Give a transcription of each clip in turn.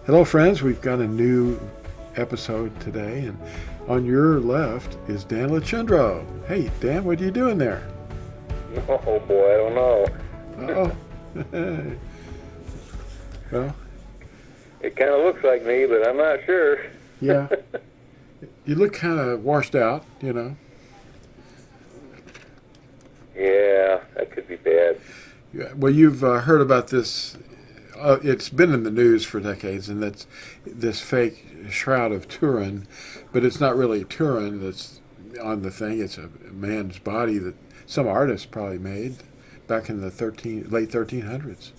Hello, friends. We've got a new episode today, and on your left is Dan Lachundro. Hey, Dan, what are you doing there? Oh boy, I don't know. Uh-oh. Well, It kind of looks like me, but I'm not sure. yeah. You look kind of washed out, you know. Yeah, that could be bad. Yeah, well, you've heard about this. It's been in the news for decades, and that's this fake Shroud of Turin, but it's not really Turin that's on the thing. It's a man's body that some artist probably made back in the late 1300s.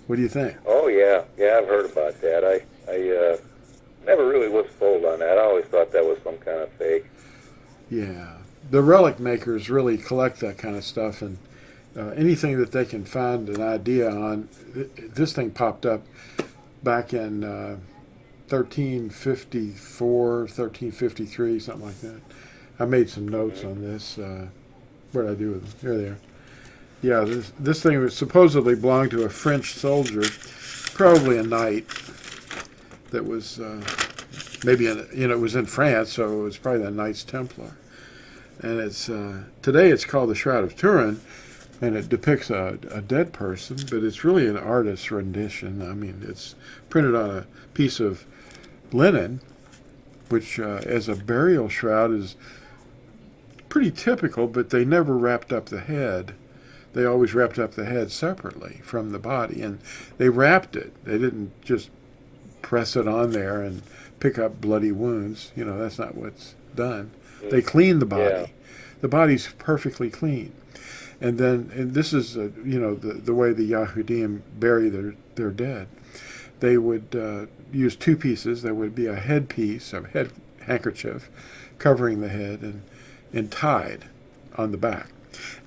What do you think? Oh yeah, I've heard about that. I never really was sold on that. I always thought that was some kind of fake. Yeah, the relic makers really collect that kind of stuff, and anything that they can find an idea on. This thing popped up back in 1354, 1353, something like that. I made some notes on this. What did I do with them? Here they are. Yeah, this thing was supposedly belonged to a French soldier, probably a knight that was maybe it was in France, so it was probably the Knights Templar. And it's today it's called the Shroud of Turin, and it depicts a dead person, but it's really an artist's rendition. I mean, it's printed on a piece of linen, which as a burial shroud is pretty typical, but they never wrapped up the head. They always wrapped up the head separately from the body, and they wrapped it. They didn't just press it on there and pick up bloody wounds. You know, that's not what's done. They cleaned the body. Yeah. The body's perfectly clean. And this is, the way the Yahudim bury their dead. They would use two pieces. There would be a headpiece, a head handkerchief, covering the head and tied on the back.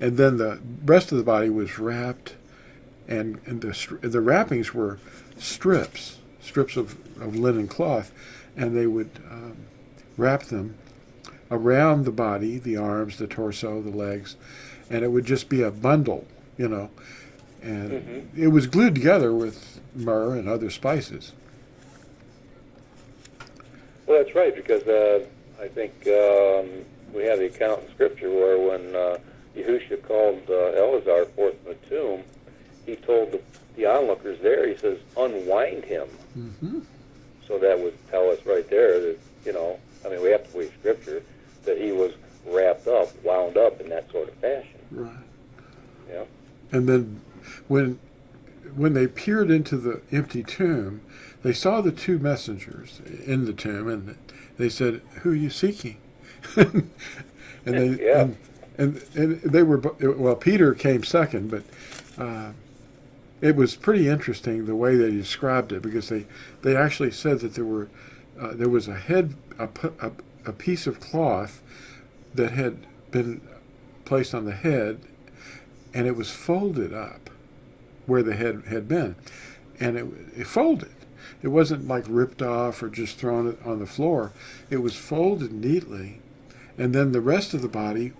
And then the rest of the body was wrapped, and the wrappings were strips of linen cloth, and they would wrap them around the body, the arms, the torso, the legs, and it would just be a bundle, and it was glued together with myrrh and other spices. Well, that's right, because I think we have the account in Scripture where when Yahusha called Eleazar forth from the tomb, he told the onlookers there, he says, unwind him. Mm-hmm. So that would tell us right there that, we have to believe Scripture, that he was wrapped up, wound up in that sort of fashion. Right. Yeah. And then when they peered into the empty tomb, they saw the two messengers in the tomb, and they said, "Who are you seeking?" and they Yeah. and they were, well, Peter came second, but it was pretty interesting the way they described it, because they actually said that there was a piece of cloth that had been placed on the head, and it was folded up where the head had been, and it folded. It wasn't like ripped off or just thrown on the floor. It was folded neatly, and then the rest of the body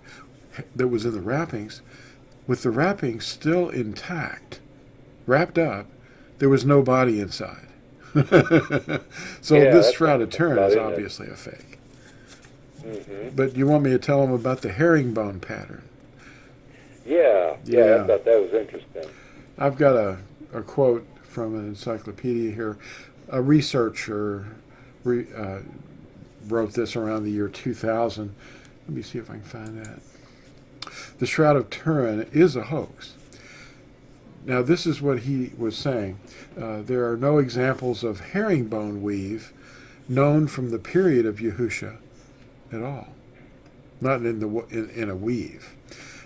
that was in the wrappings, with the wrappings still intact, wrapped up, there was no body inside. So this Shroud of Turin is obviously a fake. Mm-hmm. But you want me to tell them about the herringbone pattern? Yeah, I thought that was interesting. I've got a quote from an encyclopedia here. A researcher wrote this around the year 2000. Let me see if I can find that. The Shroud of Turin is a hoax. Now, this is what he was saying. There are no examples of herringbone weave known from the period of Yahusha at all. Not in a weave.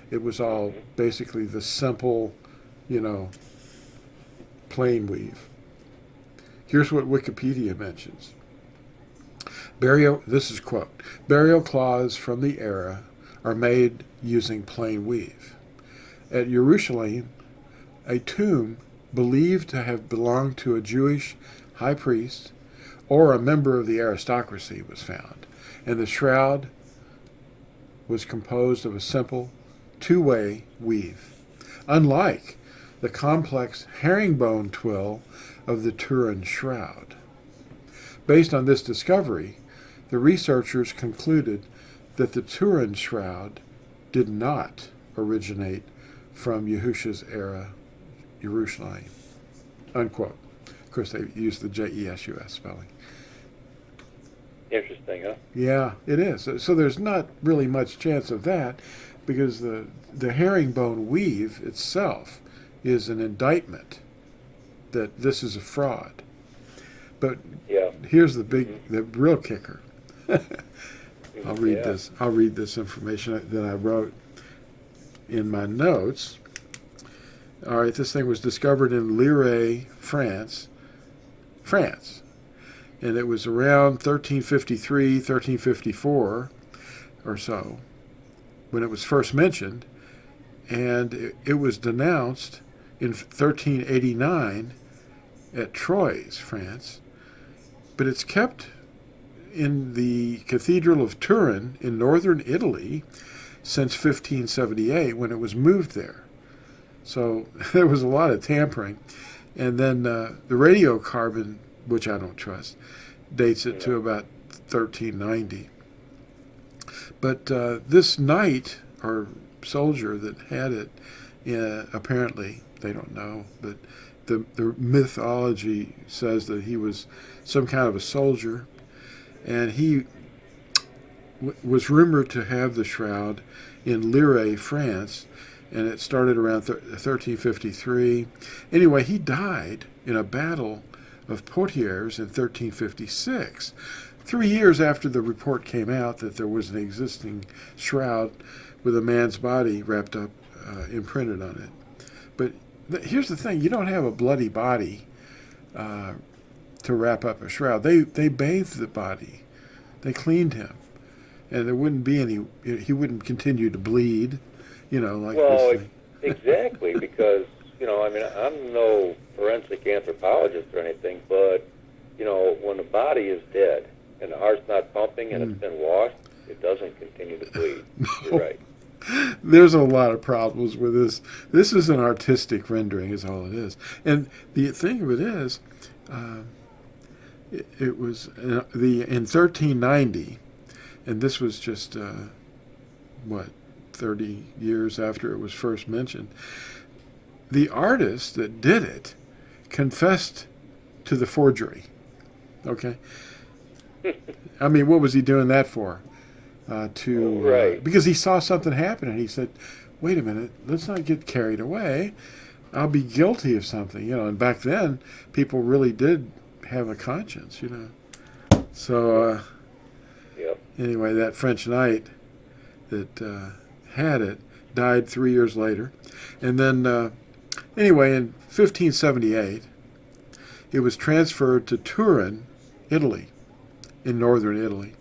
It was all basically the simple, plain weave. Here's what Wikipedia mentions. This is quote, burial cloths from the era are made using plain weave. At Jerusalem, a tomb believed to have belonged to a Jewish high priest or a member of the aristocracy was found, and the shroud was composed of a simple two-way weave. Unlike the complex herringbone twill of the Turin shroud. Based on this discovery, the researchers concluded that the Turin shroud did not originate from Yahusha's era Jerusalem, unquote. Of course, they used the J-E-S-U-S spelling. Interesting, huh? Yeah, it is. So there's not really much chance of that, because the herringbone weave itself is an indictment that this is a fraud. But Yeah. here's the real kicker. I'll read Yeah. this. I'll read this information that I wrote in my notes. All right, this thing was discovered in Lire, France, and it was around 1353, 1354 or so when it was first mentioned, and it was denounced in 1389 at Troyes, France, but it's kept in the Cathedral of Turin in northern Italy since 1578 when it was moved there. So there was a lot of tampering. And then the radiocarbon, which I don't trust, dates it to about 1390. But this knight or soldier that had it, apparently, they don't know, but the mythology says that he was some kind of a soldier, and he was rumored to have the shroud in Lire, France, and it started around 1353. Anyway, he died in a battle of Poitiers in 1356, 3 years after the report came out that there was an existing shroud with a man's body wrapped up, imprinted on it. But here's the thing: you don't have a bloody body to wrap up a shroud. They bathed the body, they cleaned him, and there wouldn't be any. He wouldn't continue to bleed, like Well, this thing. exactly, because, I mean, I'm no forensic anthropologist or anything, but, when the body is dead and the heart's not pumping and it's been washed, it doesn't continue to bleed. You're right. There's a lot of problems with this. This is an artistic rendering, is all it is. And the thing of it is, it was in 1390, and this was just 30 years after it was first mentioned. The artist that did it confessed to the forgery. Okay, I mean, what was he doing that for? Right. Because he saw something happen and he said, wait a minute, let's not get carried away. I'll be guilty of something, and back then people really did have a conscience, So Yep. anyway, that French knight that had it died 3 years later. And then anyway, in 1578, it was transferred to Turin, Italy, in northern Italy,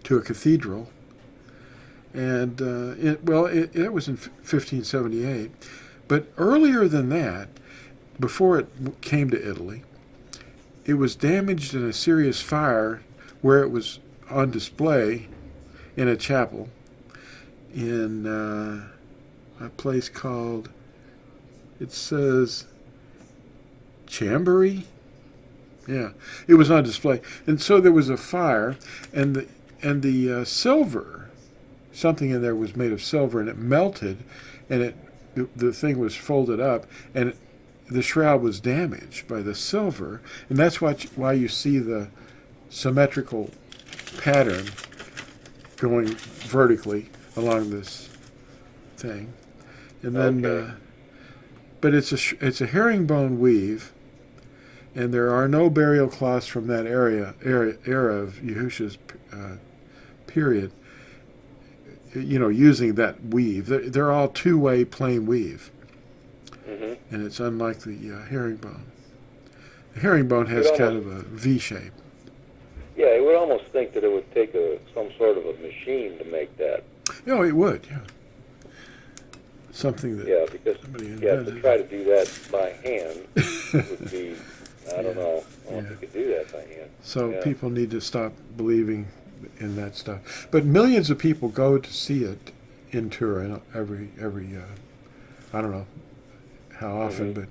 to a cathedral, and it was in 1578. But earlier than that, before it came to Italy, it was damaged in a serious fire where it was on display in a chapel in a place called, it says, Chambéry. Yeah, it was on display, and so there was a fire, and the silver, something in there was made of silver, and it melted, and the thing was folded up, and the shroud was damaged by the silver, and that's why you see the symmetrical pattern going vertically along this thing, and then, Okay. But it's a herringbone weave. And there are no burial cloths from that era of Yahusha's period, using that weave. They're all two-way plain weave. Mm-hmm. And it's unlike the herringbone. The herringbone has kind of a V shape. Yeah, you would almost think that it would take some sort of a machine to make that. Oh, it would, yeah. Something that Because somebody to invented. try to do that by hand would be, I don't know. I don't think you could do that by hand. So people need to stop believing in that stuff. But millions of people go to see it in Turin every I don't know how often,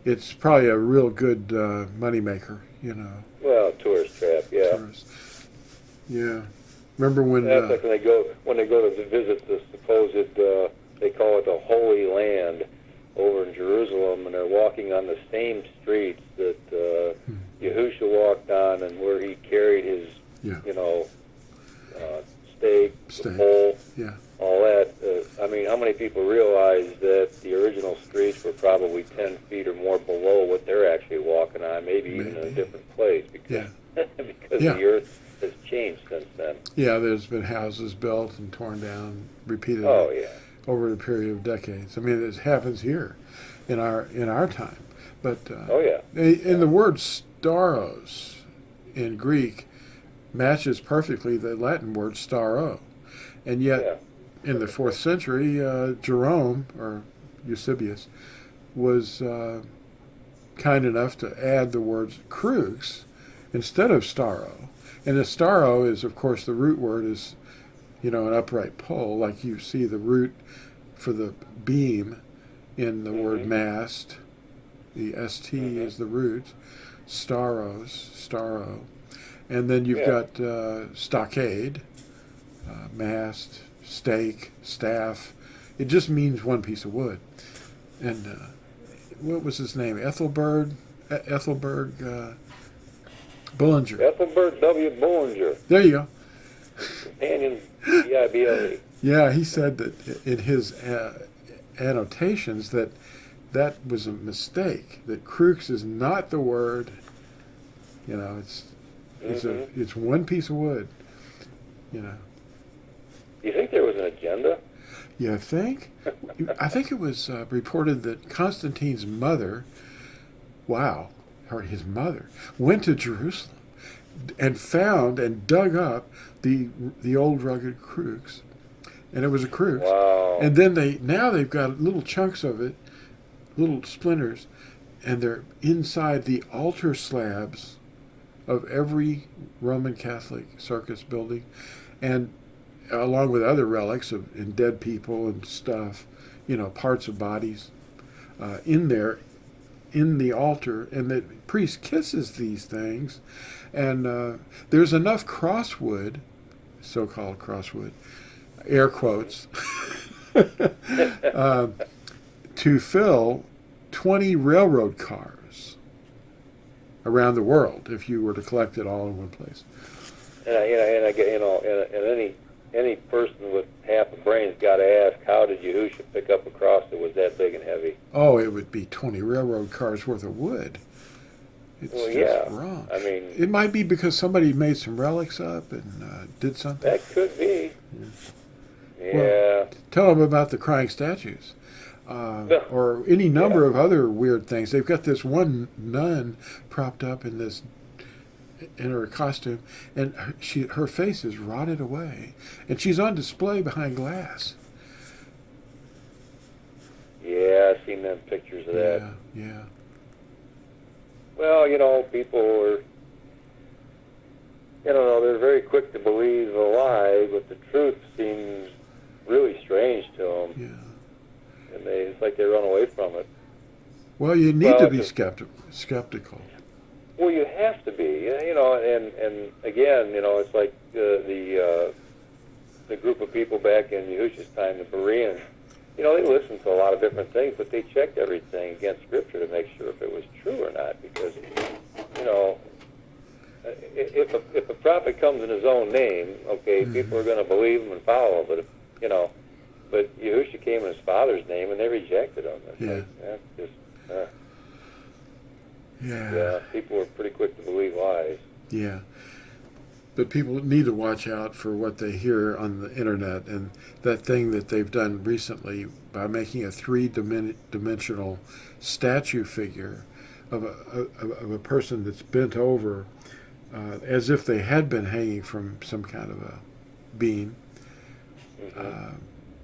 it's probably a real good moneymaker, you know. Well, tourist trap, yeah. Tourists. Yeah. Remember when? That's like when they go to visit the supposed they call it the Holy Land over in Jerusalem, and they're walking on the same streets that Yahusha walked on, and where he carried his Yeah. stake, the pole, Yeah. all that. I mean, how many people realize that the original streets were probably 10 feet or more below what they're actually walking on, maybe even in a different place, because because Yeah. the earth has changed since then. Yeah, there's been houses built and torn down repeatedly Oh yeah. over a period of decades. I mean, it happens here in our time. But Oh yeah. and the word staros in Greek matches perfectly the Latin word staro, and yet Yeah. in the 4th century, Jerome or Eusebius was kind enough to add the words crux instead of staro. And the staro is, of course, the root word is, an upright pole, like you see the root for the beam in the word mast. The st is the root. Staro. And then you've got stockade, mast, stake, staff. It just means one piece of wood. And what was his name? Ethelberg Bullinger. Ethelbert W. Bullinger, There you go. companion BIBLE. Yeah, he said that in his annotations that was a mistake. That crux is not the word. It's one piece of wood. Do you think there was an agenda? You think? I think it was reported that Constantine's mother, his mother, went to Jerusalem and found and dug up the old rugged crux, and it was a crux. Wow. And then they've got little chunks of it, little splinters, and they're inside the altar slabs of every Roman Catholic circus building, and along with other relics and dead people and stuff, parts of bodies, in there, in the altar, and the priest kisses these things, and there's enough crosswood, so-called crosswood, air quotes, to fill 20 railroad cars around the world if you were to collect it all in one place. And any person with half a brain's got to ask, how did Yahusha pick up a cross that was that big and heavy? Oh, it would be 20 railroad cars worth of wood. It's just wrong. I mean, it might be because somebody made some relics up and did something. that could be. Yeah. Well, tell them about the crying statues. Or any number of other weird things. They've got this one nun propped up in her costume, and her face is rotted away, and she's on display behind glass. Yeah, I've seen them pictures of that. Yeah. Well, people are, they're very quick to believe a lie, but the truth seems really strange to them. Yeah. And it's like they run away from it. Well, you need to be skeptical. Well, you have to be, and again, it's like the group of people back in Yahusha's time, the Bereans. They listened to a lot of different things, but they checked everything against Scripture to make sure if it was true or not. Because, if a prophet comes in his own name, okay, people are going to believe him and follow. But but Yahusha came in his Father's name, and they rejected him. It's like, that's just. Yeah, people are pretty quick to believe lies. Yeah. But people need to watch out for what they hear on the internet, and that thing that they've done recently by making a three-dimensional statue figure of a person that's bent over as if they had been hanging from some kind of a beam.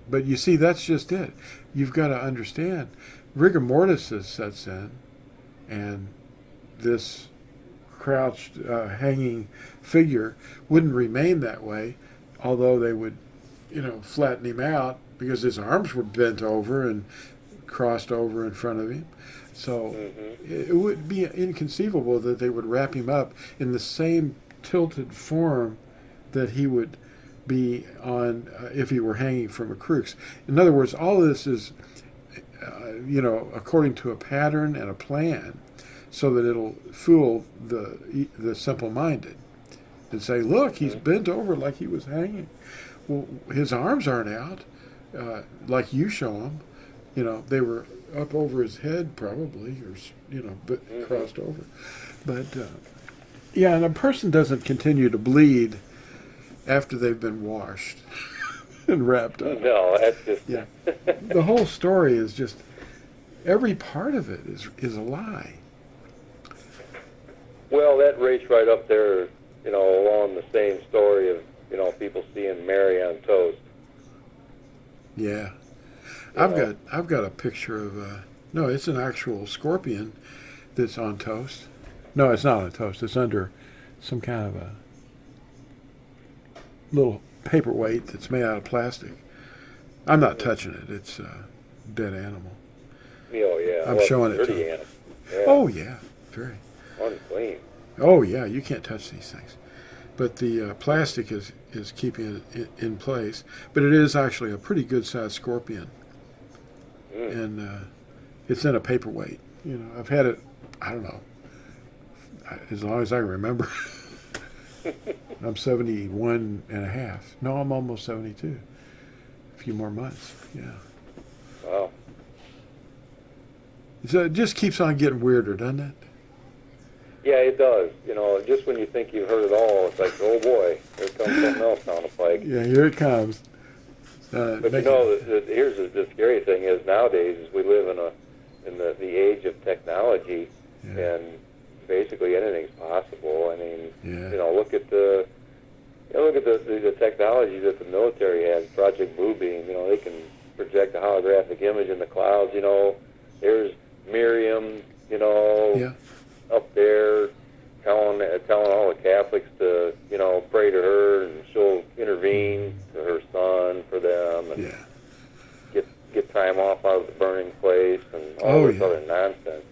But you see, that's just it. You've got to understand, rigor mortis sets in, and this crouched, hanging figure wouldn't remain that way, although they would, flatten him out because his arms were bent over and crossed over in front of him. So it would be inconceivable that they would wrap him up in the same tilted form that he would be on if he were hanging from a crux. In other words, all of this is, according to a pattern and a plan, so that it'll fool the simple-minded and say, look, he's bent over like he was hanging. Well, his arms aren't out like you show him. They were up over his head probably, or but crossed over. But and a person doesn't continue to bleed after they've been washed and wrapped up. No, that's just The whole story is just, every part of it is a lie. Well, that rates right up there, along the same story of people seeing Mary on toast. Yeah. I've got a picture of no, it's an actual scorpion that's on toast. No, it's not on toast. It's under some kind of a little paperweight that's made out of plastic. I'm not touching it. It's a dead animal. Oh yeah. I'm showing it to dirty you. animal. Yeah. Oh yeah, very. Unclean. Oh yeah, you can't touch these things. But the plastic is keeping it in place. But it is actually a pretty good sized scorpion. And it's in a paperweight. I've had it, I don't know, as long as I remember. I'm 71 and a half. No, I'm almost 72. A few more months, yeah. Wow. So it just keeps on getting weirder, doesn't it? Yeah, it does. Just when you think you've heard it all, it's like, oh boy, here comes something else down the pike. Yeah, here it comes. But here's the scary thing is nowadays is we live in the age of technology, and basically anything's possible. I mean, look at the technology that the military has. Project Bluebeam. They can project a holographic image in the clouds. There's Miriam. Up there telling all the Catholics to pray to her, and she'll intervene to her son for them, and get time off out of the burning place, and all this other nonsense.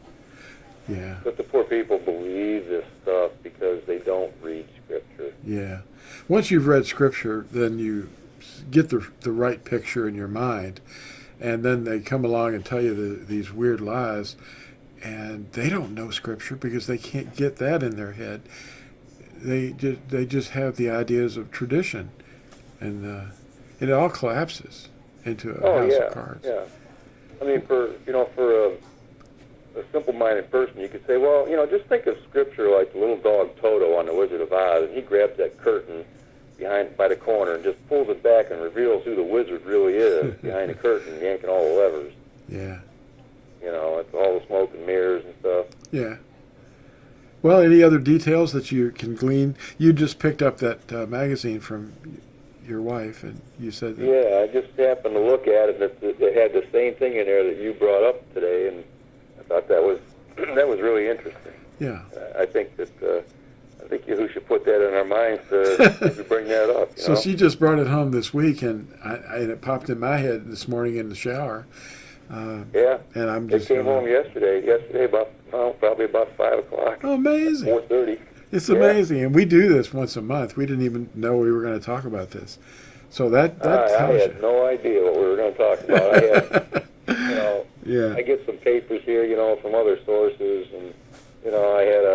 Yeah. But the poor people believe this stuff because they don't read Scripture. Yeah. Once you've read Scripture, then you get the right picture in your mind, and then they come along and tell you these weird lies, and they don't know Scripture because they can't get that in their head. They just have the ideas of tradition, and it all collapses into a house of cards. Yeah. I mean, for a simple-minded person, you could say, well, just think of Scripture like the little dog Toto on The Wizard of Oz, and he grabs that curtain by the corner and just pulls it back and reveals who the wizard really is behind the curtain, yanking all the levers. Yeah. It's all the smoke and mirrors and stuff. Yeah. Well, any other details that you can glean? You just picked up that magazine from your wife, and you said that... Yeah, I just happened to look at it, and it had the same thing in there that you brought up today, and I thought that was really interesting. Yeah. I think Yahusha put that in our minds to maybe bring that up. So she just brought it home this week, and it popped in my head this morning in the shower. And I'm just... It came home yesterday probably about 5 o'clock. Oh, amazing. 4:30. It's amazing. And we do this once a month. We didn't even know we were going to talk about this. So that tells you. I had no idea what we were going to talk about. I had, I get some papers here, from other sources, and, I had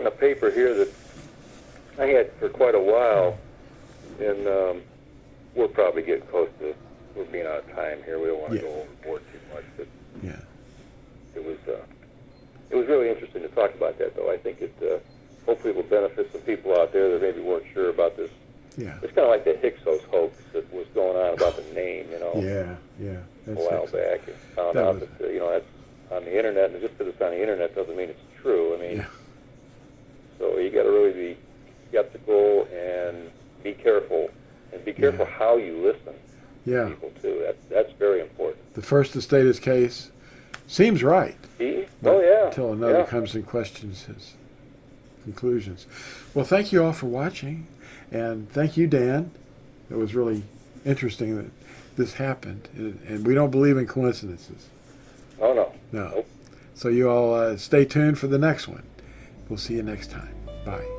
a paper here that I had for quite a while, and we'll probably get close to, we're being out of time here. We don't want to go overboard too much, but it was really interesting to talk about that, though. I think it hopefully will benefit some people out there that maybe weren't sure about this. Yeah. It's kind of like the Hyksos hoax that was going on about the name, Yeah. A while back. And found out that, that's on the internet, and just because it's on the internet doesn't mean it's true. I mean, so you got to really be skeptical and be careful, and be careful how you listen to people, too. That's very important. The first to state his case seems right. Until another comes and questions his conclusions. Well, thank you all for watching, and thank you, Dan. It was really interesting this happened, and we don't believe in coincidences. Oh, no. No. Nope. So you all stay tuned for the next one. We'll see you next time. Bye.